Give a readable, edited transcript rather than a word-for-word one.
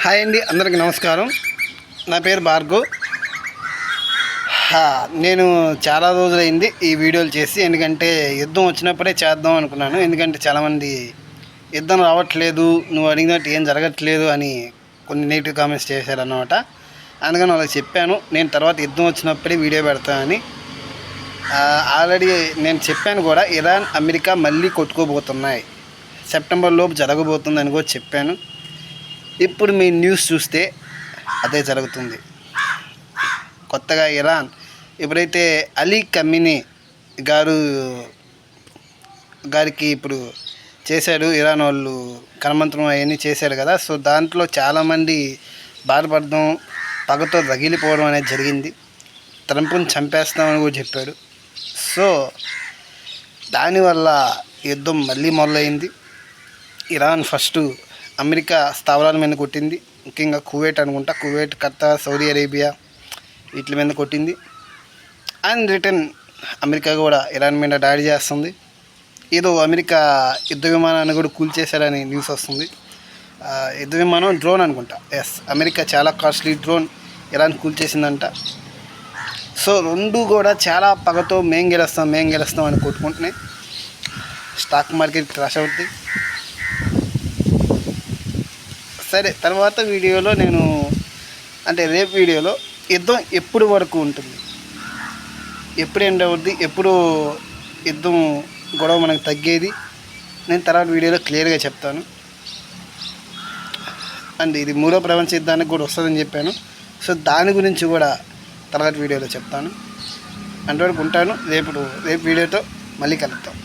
Hi అండి, అందరికీ నమస్కారం. నా పేరు భార్గవ్. నేను చాలా రోజులైంది ఈ వీడియోలు చేసి. ఎందుకంటే యుద్ధం వచ్చినప్పుడే చేద్దాం అనుకున్నాను. ఎందుకంటే చాలామంది యుద్ధం రావట్లేదు, నువ్వు అడిగినట్టు ఏం జరగట్లేదు అని కొన్ని నెగిటివ్ కామెంట్స్ చేశారన్నమాట. అందుకని వాళ్ళకి చెప్పాను, నేను తర్వాత యుద్ధం వచ్చినప్పుడే వీడియో పెడతానని. ఆల్రెడీ నేను చెప్పాను కూడా, ఇరాన్ అమెరికా మళ్ళీ కొట్టుకోబోతున్నాయి, సెప్టెంబర్ లోపు జరగబోతుందని కూడా చెప్పాను. ఇప్పుడు మీ న్యూస్ చూస్తే అదే జరుగుతుంది. కొత్తగా ఇరాన్ ఎప్పుడైతే అలీ ఖమీనీ గారికి ఇప్పుడు చేశాడు, ఇరాన్ వాళ్ళు కరమంత్రం అవన్నీ చేశారు కదా. సో దాంట్లో చాలామంది బాధపడడం, పగతో రగిలిపోవడం అనేది జరిగింది. ట్రంప్ని చంపేస్తామని కూడా చెప్పాడు. సో దానివల్ల యుద్ధం మళ్ళీ మొదలైంది. ఇరాన్ ఫస్ట్ అమెరికా స్థావరాల మీద కొట్టింది, ముఖ్యంగా కువైట్ అనుకుంటా, కువైట్, ఖతార్, సౌదీ అరేబియా వీటి మీద కొట్టింది. అండ్ రిటర్న్ అమెరికా కూడా ఇరాన్ మీద దాడి చేస్తుంది. ఏదో అమెరికా యుద్ధ విమానాన్ని కూడా కూల్చేశారని న్యూస్ వస్తుంది. యుద్ధ విమానం డ్రోన్ అనుకుంటా. ఎస్, అమెరికా చాలా కాస్ట్లీ డ్రోన్ ఇరాన్ కూల్చేసిందంట. సో రెండు కూడా చాలా పగతో మేం గెలుస్తాం అని కొట్టుకుంటున్నాయి. స్టాక్ మార్కెట్ క్రాష్ అవుతుంది. సరే, తర్వాత వీడియోలో నేను రేపు వీడియోలో యుద్ధం ఎప్పుడు వరకు ఉంటుంది, ఎప్పుడు ఎండ్ అవుద్ది, ఎప్పుడు యుద్ధం గొడవ మనకు తగ్గేది, నేను తర్వాత వీడియోలో క్లియర్గా చెప్తాను. అండ్ ఇది మూడో ప్రపంచ యుద్ధానికి కూడా వస్తుందని చెప్పాను. సో దాని గురించి కూడా తర్వాత వీడియోలో చెప్తాను. అంతవరకు ఉంటాను. రేపు వీడియోతో మళ్ళీ కలుద్దాం.